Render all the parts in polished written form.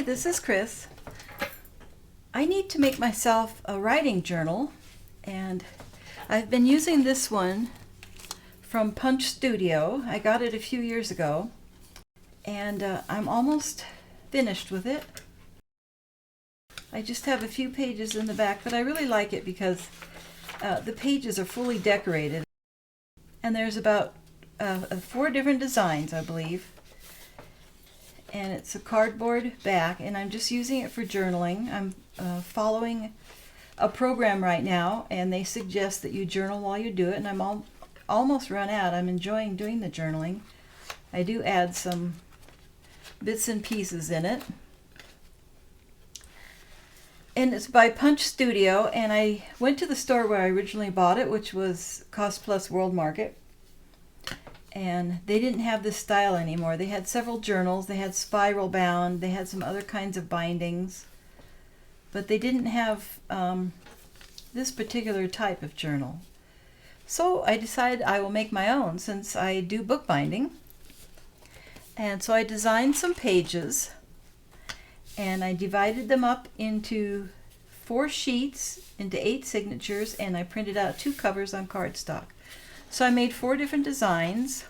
Hi, this is Chris. I need to make myself a writing journal, and I've been using this one from Punch Studio. I got it a few years ago, and I'm almost finished with it. I just have a few pages in the back, but I really like it because the pages are fully decorated, and there's about 4 different designs, I believe. And it's a cardboard back, and I'm just using it for journaling. I'm following a program right now, and they suggest that you journal while you do it, and I'm almost run out. I'm enjoying doing the journaling. I do add some bits and pieces in it. And it's by Punch Studio, and I went to the store where I originally bought it, which was Cost Plus World Market. And they didn't have this style anymore. They had several journals. They had spiral bound. They had some other kinds of bindings. But they didn't have this particular type of journal. So I decided I will make my own since I do bookbinding. And so I designed some pages, and I divided them up into 4 sheets, into 8 signatures, and I printed out 2 covers on cardstock. So I made 4 different designs,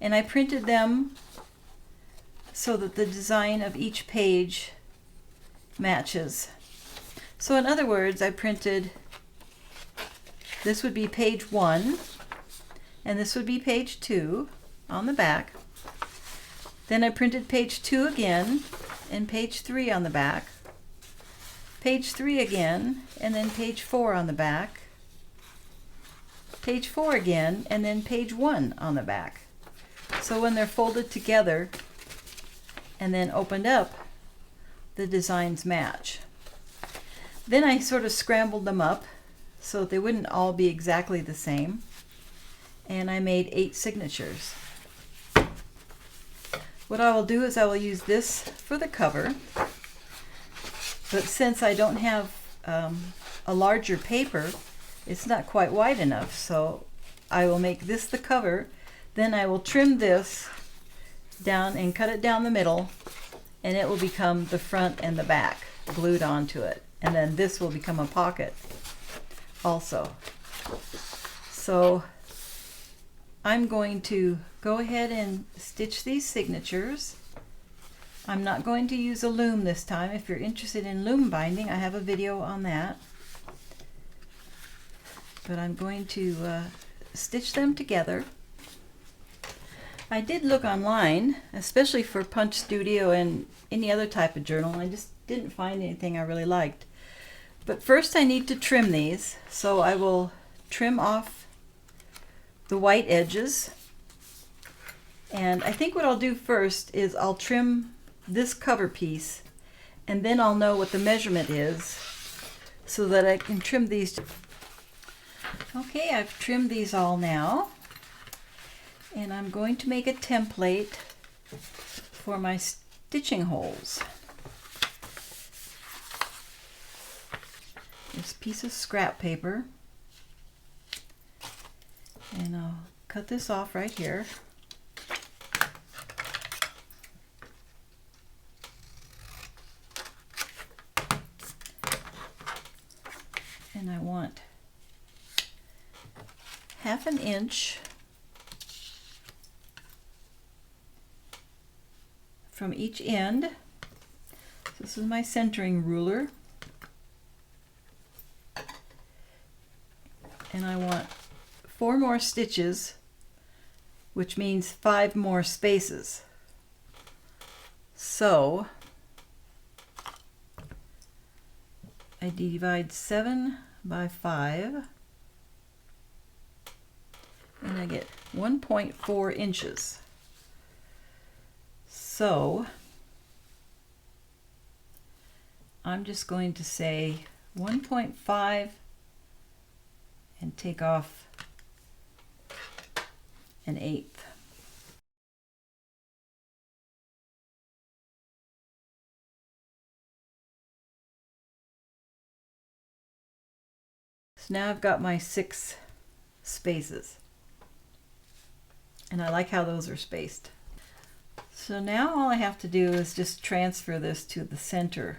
and I printed them so that the design of each page matches. So in other words, I printed, this would be page 1, and this would be page 2 on the back. Then I printed page 2 again, and page 3 on the back, page 3 again, and then page 4 on the back, page 4 again, and then page 1 on the back. So when they're folded together and then opened up, the designs match. Then I sort of scrambled them up so that they wouldn't all be exactly the same, and I made 8 signatures. What I will do is I will use this for the cover, but since I don't have a larger paper, it's not quite wide enough, so I will make this the cover. Then I will trim this down and cut it down the middle, and it will become the front and the back glued onto it. And then this will become a pocket also. So I'm going to go ahead and stitch these signatures. I'm not going to use a loom this time. If you're interested in loom binding, I have a video on that. But I'm going to stitch them together. I did look online, especially for Punch Studio and any other type of journal. I just didn't find anything I really liked. But first I need to trim these, so I will trim off the white edges. And I think what I'll do first is I'll trim this cover piece, and then I'll know what the measurement is so that I can trim these. Okay, I've trimmed these all now, and I'm going to make a template for my stitching holes. This piece of scrap paper, and I'll cut this off right here. And I want 1/2 inch from each end. This is my centering ruler. And I want 4 more stitches, which means 5 more spaces. So I divide 7 by 5, and I get 1.4 inches. So I'm just going to say 1.5 and take off 1/8. So now I've got my 6 spaces, and I like how those are spaced. So now all I have to do is just transfer this to the center.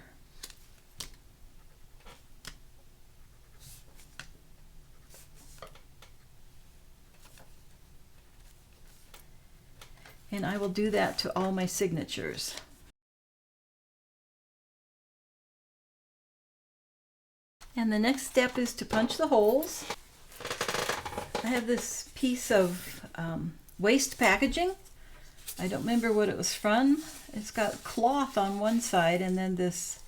And I will do that to all my signatures. And the next step is to punch the holes. I have this piece of waste packaging. I don't remember what it was from. It's got cloth on one side and then this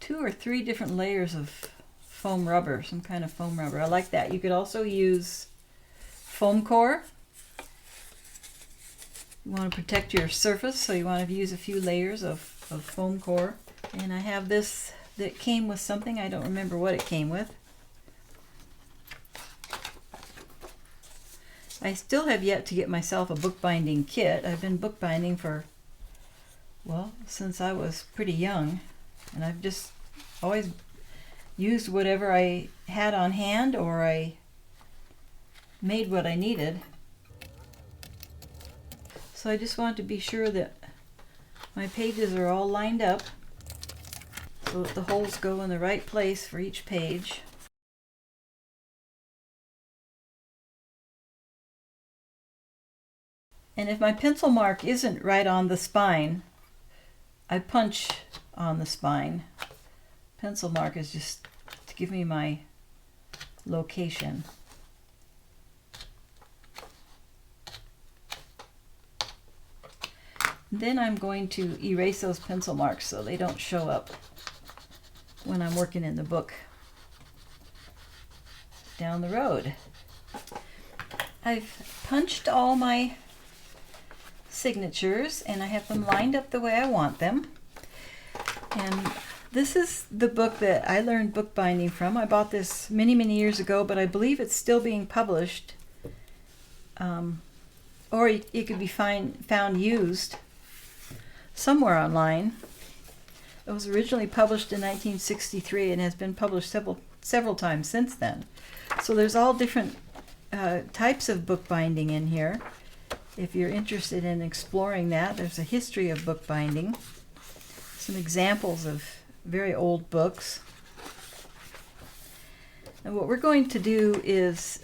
2 or 3 different layers of foam rubber, some kind of foam rubber. I like that. You could also use foam core. You want to protect your surface, so you want to use a few layers of foam core. And I have this that came with something. I don't remember what it came with. I still have yet to get myself a bookbinding kit. I've been bookbinding for, well, since I was pretty young. And I've just always used whatever I had on hand, or I made what I needed. So I just want to be sure that my pages are all lined up so that the holes go in the right place for each page. And if my pencil mark isn't right on the spine, I punch on the spine. Pencil mark is just to give me my location. Then I'm going to erase those pencil marks so they don't show up when I'm working in the book down the road. I've punched all my signatures and I have them lined up the way I want them. And this is the book that I learned bookbinding from. I bought this many, many years ago, but I believe it's still being published. Or it could be found used somewhere online. It was originally published in 1963 and has been published several times since then. So there's all different types of bookbinding in here. If you're interested in exploring that, there's a history of bookbinding, some examples of very old books. And what we're going to do is,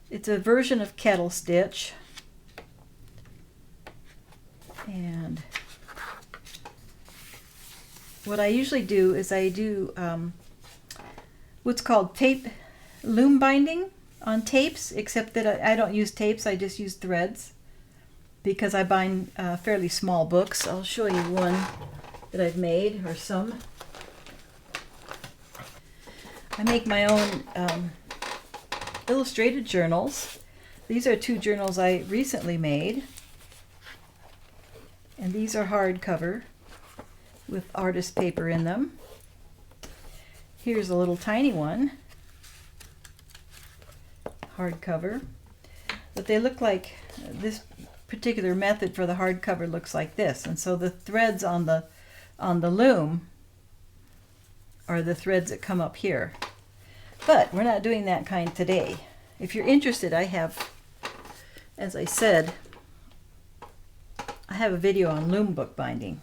it's a version of kettle stitch. And what I usually do is I do what's called tape loom binding on tapes, except that I don't use tapes, I just use threads because I bind fairly small books. I'll show you one that I've made, or some. I make my own illustrated journals. These are 2 journals I recently made, and these are hardcover with artist paper in them. Here's a little tiny one, hardcover, but they look like, this particular method for the hardcover looks like this, and so the threads on the loom are the threads that come up here. But we're not doing that kind today. If you're interested, I have, as I said, I have a video on loom bookbinding.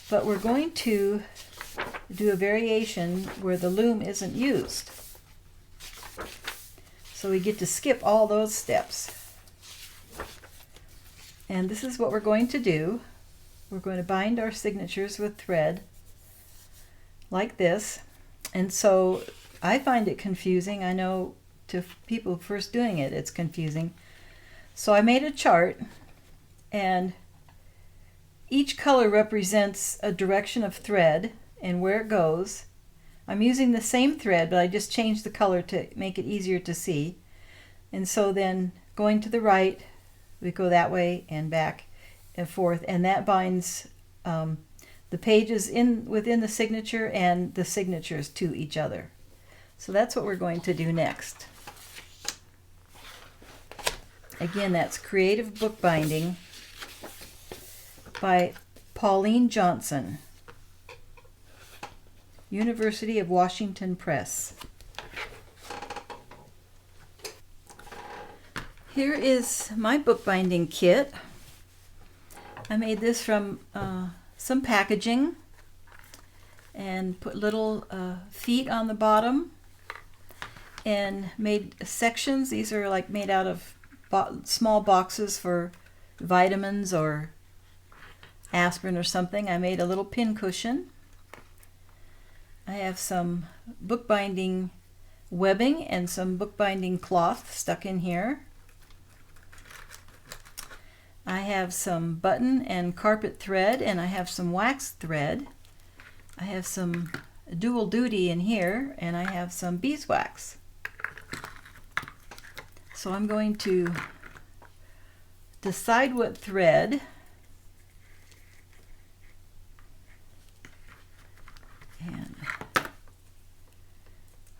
But we're going to do a variation where the loom isn't used. So we get to skip all those steps. And this is what we're going to do. We're going to bind our signatures with thread like this. And so I find it confusing. I know to people first doing it, it's confusing. So I made a chart, and each color represents a direction of thread and where it goes. I'm using the same thread, but I just changed the color to make it easier to see. And so then going to the right, we go that way and back and forth, and that binds the pages within the signature and the signatures to each other. So that's what we're going to do next. Again, that's Creative Bookbinding by Pauline Johnson, University of Washington Press. Here is my bookbinding kit. I made this from some packaging and put little feet on the bottom and made sections. These are like made out of small boxes for vitamins or aspirin or something. I made a little pin cushion. I have some bookbinding webbing and some bookbinding cloth stuck in here. I have some button and carpet thread, and I have some wax thread. I have some dual duty in here, and I have some beeswax. So I'm going to decide what thread and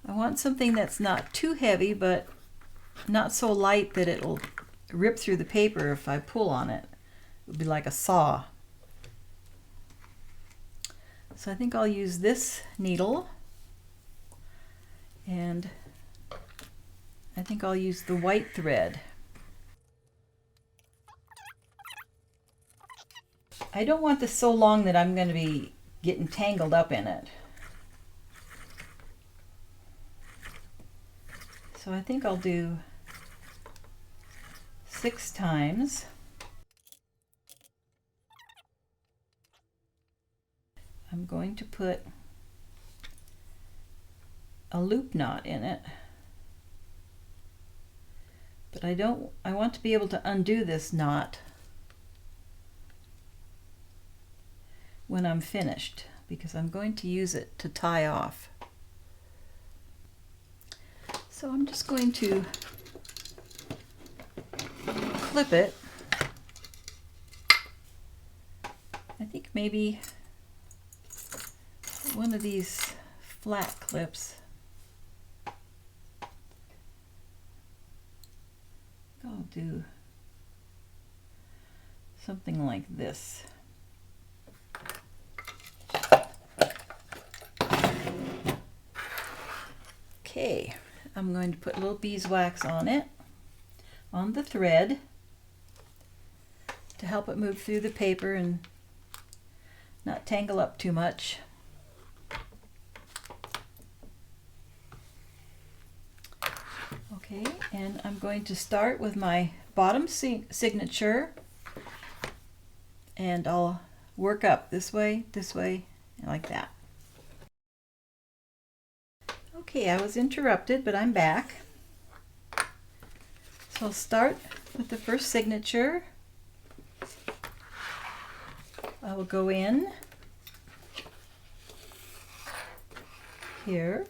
I want something that's not too heavy but not so light that it'll rip through the paper if I pull on it. It would be like a saw. So I think I'll use this needle, and I think I'll use the white thread. I don't want this so long that I'm going to be getting tangled up in it. So I think I'll do 6 times. I'm going to put a loop knot in it, but I want to be able to undo this knot when I'm finished, because I'm going to use it to tie off. So I'm just going to clip it. I think maybe one of these flat clips. I'll do something like this. Okay, I'm going to put a little beeswax on it, on the thread, to help it move through the paper and not tangle up too much. Okay, and I'm going to start with my bottom signature, and I'll work up this way, like that. Okay, I was interrupted, but I'm back. So I'll start with the first signature. I will go in here.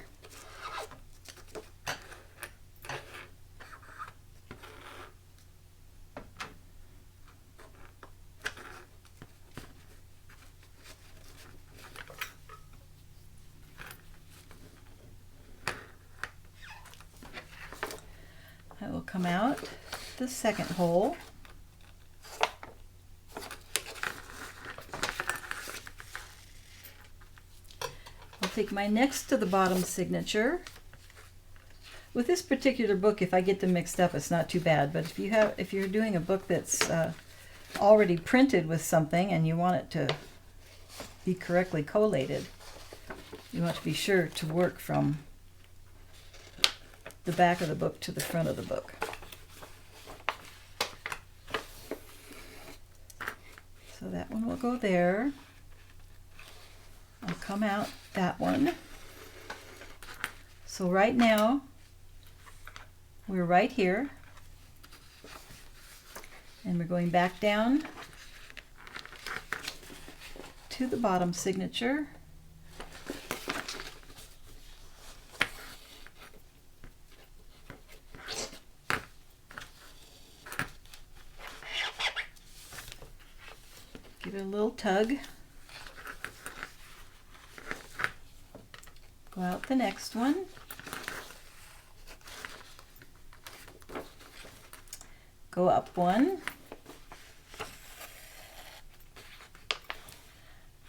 I will come out the second hole. I'll take my next to the bottom signature. With this particular book, if I get them mixed up, it's not too bad. But if you're doing a book that's already printed with something and you want it to be correctly collated, you want to be sure to work from the back of the book to the front of the book. So that one will go there. I'll come out that one. So right now, we're right here, and we're going back down to the bottom signature. Give it a little tug. Go out the next one. Go up one.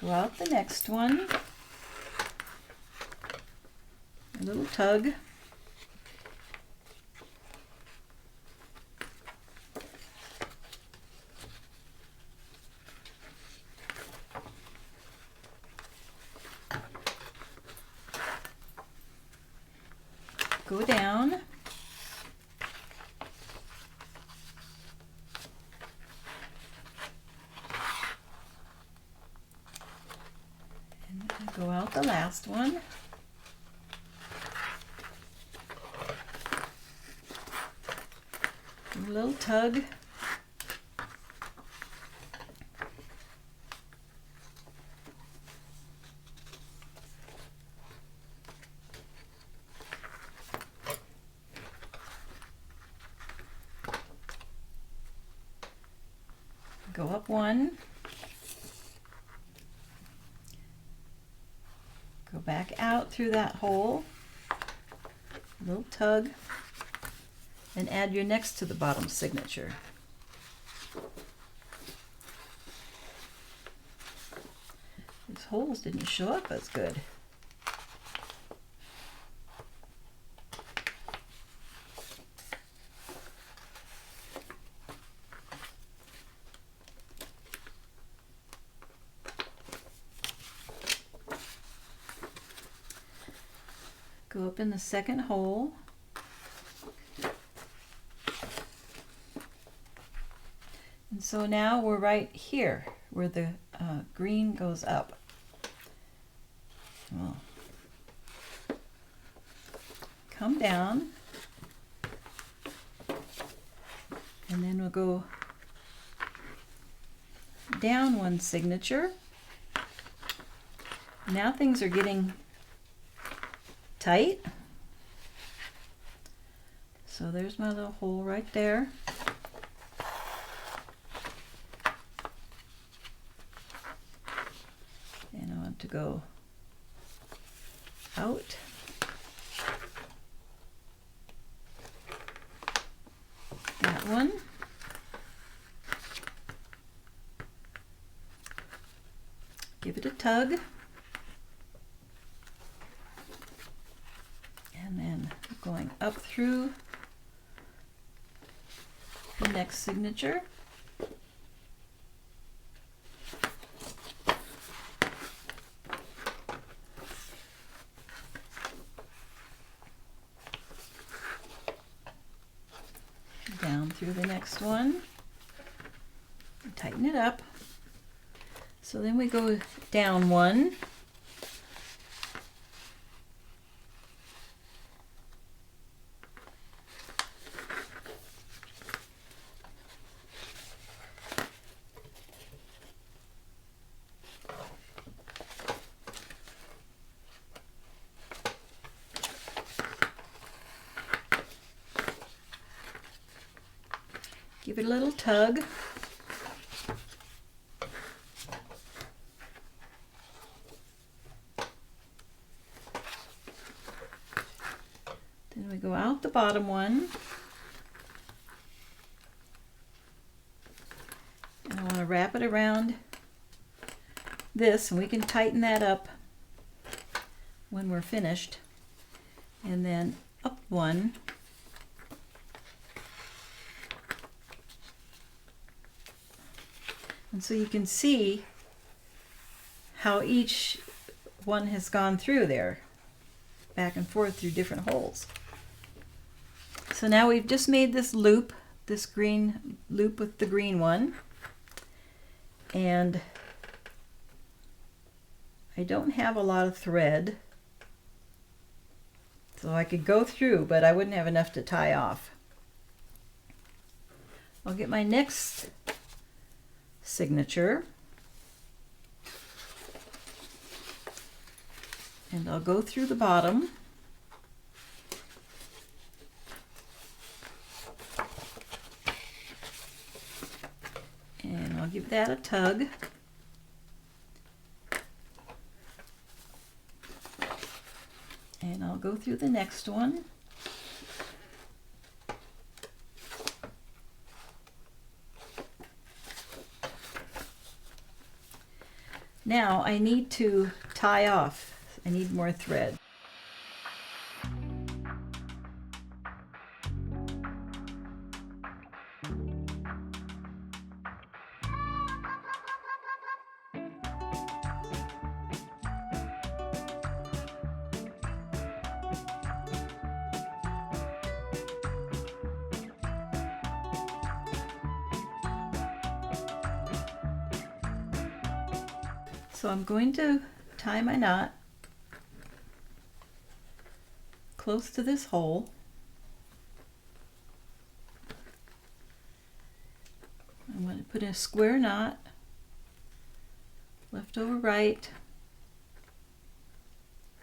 Go out the next one. A little tug. go down. And go out the last one. A little tug. Go up one, go back out through that hole, little tug, and add your next to the bottom signature. These holes didn't show up as good. Go up in the second hole. And so now we're right here where the green goes up. Well, come down, and then we'll go down one signature. Now things are getting tight. So there's my little hole right there. And I want to go out. That one. Give it a tug. And then going up through the next signature. Down through the next one. Tighten it up. So then we go down one. Give it a little tug. Then we go out the bottom one. And I want to wrap it around this, and we can tighten that up when we're finished. And then up one. And so you can see how each one has gone through there, back and forth through different holes. So now we've just made this loop, this green loop with the green one. And I don't have a lot of thread, so I could go through, but I wouldn't have enough to tie off. I'll get my next signature, and I'll go through the bottom, and I'll give that a tug, and I'll go through the next one. Now I need to tie off. I need more thread. So I'm going to tie my knot close to this hole. I'm going to put in a square knot, left over right,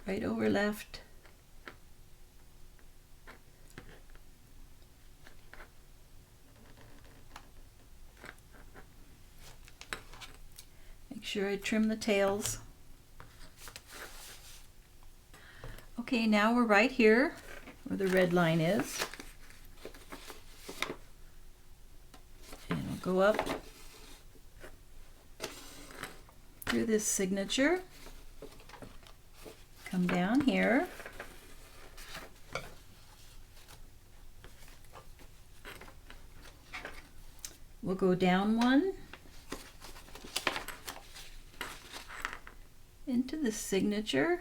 right over left, make sure I trim the tails. Okay, now we're right here where the red line is. And we'll go up through this signature, come down here, we'll go down one into the signature,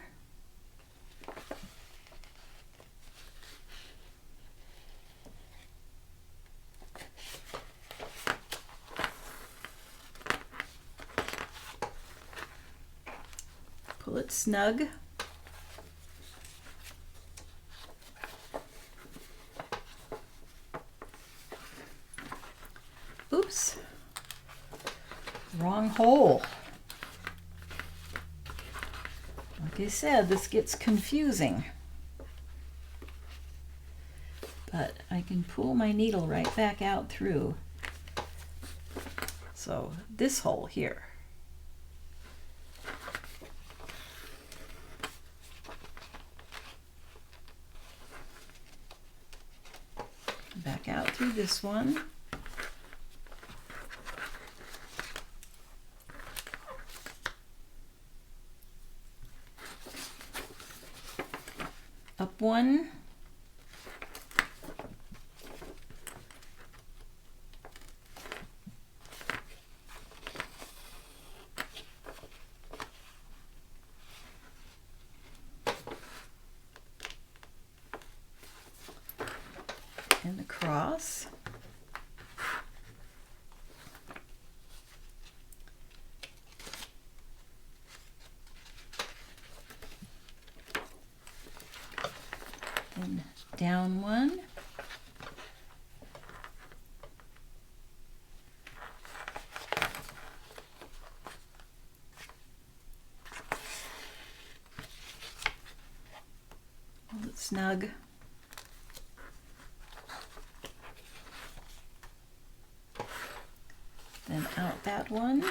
pull it snug, oops, wrong hole. Like I said, this gets confusing, but I can pull my needle right back out through. So this hole here. Back out through this one. Up one. And across. And down one. Hold it snug. Then out that one.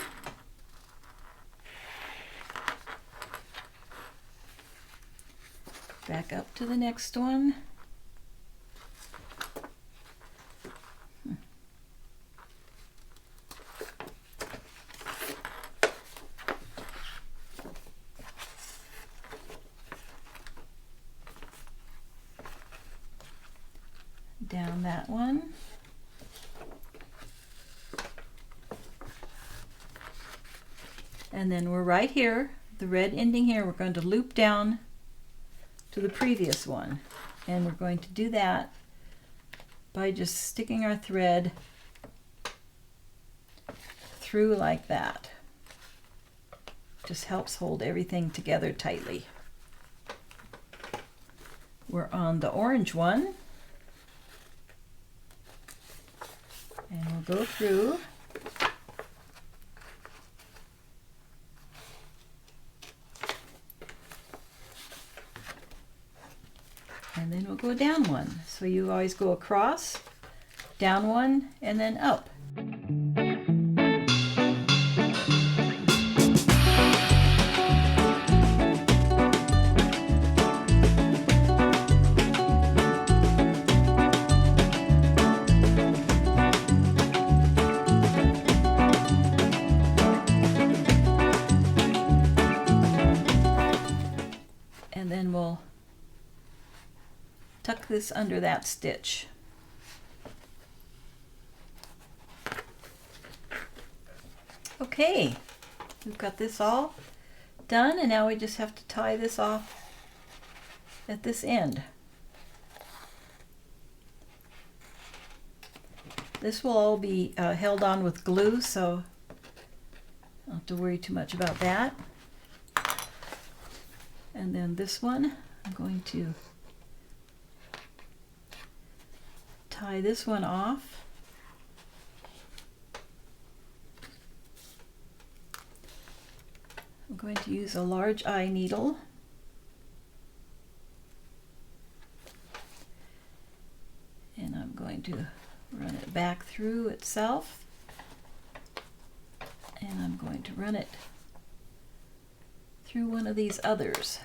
Back up to the next one. Down that one. And then we're right here, the red ending here, we're going to loop down to the previous one. And we're going to do that by just sticking our thread through like that. Just helps hold everything together tightly. We're on the orange one. And we'll go through. And then we'll go down one. So you always go across, down one, and then up. And then we'll tuck this under that stitch. Okay, we've got this all done, and now we just have to tie this off at this end. This will all be held on with glue, so I don't have to worry too much about that. And then this one, I'm going to tie this one off. I'm going to use a large eye needle. And I'm going to run it back through itself. And I'm going to run it through one of these others.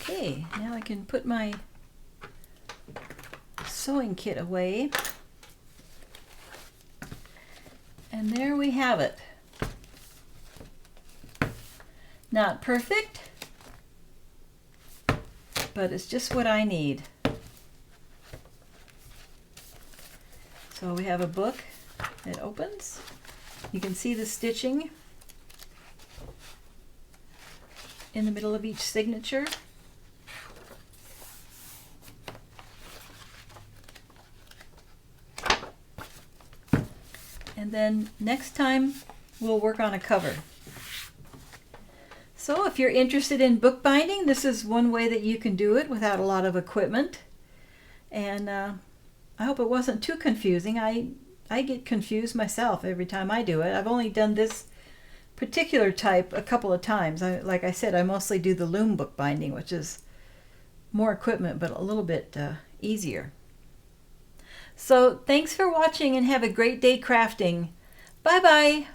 Okay, now I can put my sewing kit away. And there we have it. Not perfect, but it's just what I need. So we have a book that opens. You can see the stitching in the middle of each signature. And then next time we'll work on a cover. So if you're interested in bookbinding, this is one way that you can do it without a lot of equipment. And I hope it wasn't too confusing. I get confused myself every time I do it. I've only done this particular type a couple of times. Like I said, I mostly do the loom bookbinding, which is more equipment but a little bit easier. So thanks for watching and have a great day crafting. Bye bye.